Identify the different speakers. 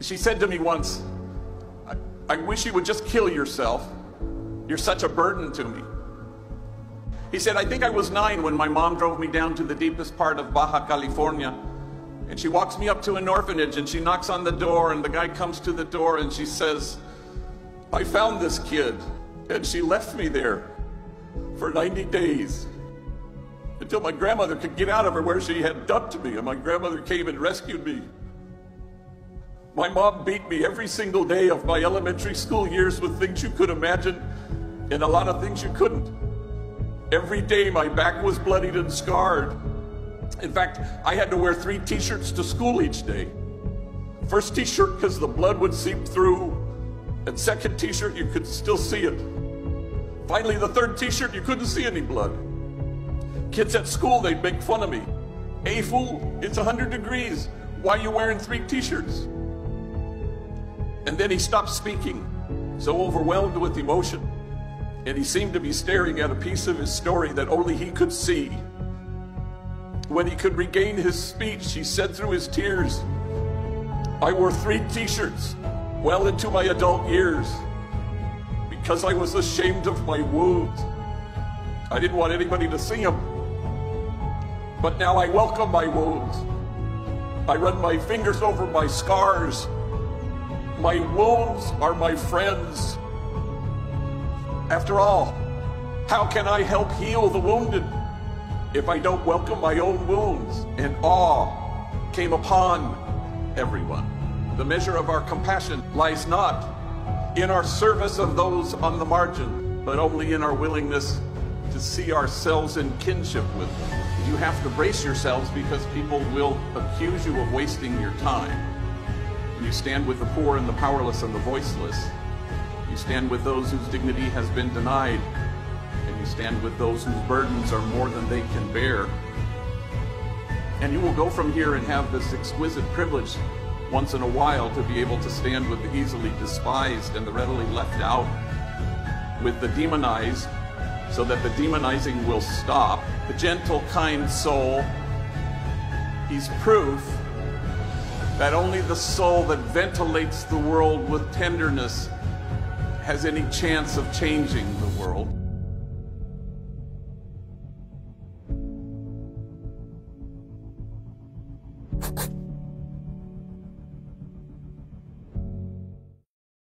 Speaker 1: She said to me once, I wish you would just kill yourself. You're such a burden to me. He said, I think I was 9 when my mom drove me down to the deepest part of Baja California. And she walks me up to an orphanage and she knocks on the door and the guy comes to the door and she says, I found this kid. And she left me there for 90 days until my grandmother could get out of her where she had dumped me. And my grandmother came and rescued me. My mom beat me every single day of my elementary school years with things you could imagine and a lot of things you couldn't. Every day my back was bloodied and scarred. In fact, I had to wear 3 t-shirts to school each day. First t-shirt because the blood would seep through, and second t-shirt you could still see it. Finally, the third t-shirt you couldn't see any blood. Kids at school, they'd make fun of me. Hey fool, it's 100 degrees. Why are you wearing 3 t-shirts? And then he stopped speaking, so overwhelmed with emotion. And he seemed to be staring at a piece of his story that only he could see. When he could regain his speech, he said through his tears, I wore 3 t-shirts well into my adult years because I was ashamed of my wounds. I didn't want anybody to see them. But now I welcome my wounds. I run my fingers over my scars. My wounds are my friends. After all, how can I help heal the wounded if I don't welcome my own wounds? And awe came upon everyone. The measure of our compassion lies not in our service of those on the margin, but only in our willingness to see ourselves in kinship with them. You have to brace yourselves because people will accuse you of wasting your time. You stand with the poor and the powerless and the voiceless. You stand with those whose dignity has been denied, and you stand with those whose burdens are more than they can bear. And you will go from here and have this exquisite privilege once in a while to be able to stand with the easily despised and the readily left out, with the demonized, so that the demonizing will stop. The gentle, kind soul, he's proof that only the soul that ventilates the world with tenderness has any chance of changing the world.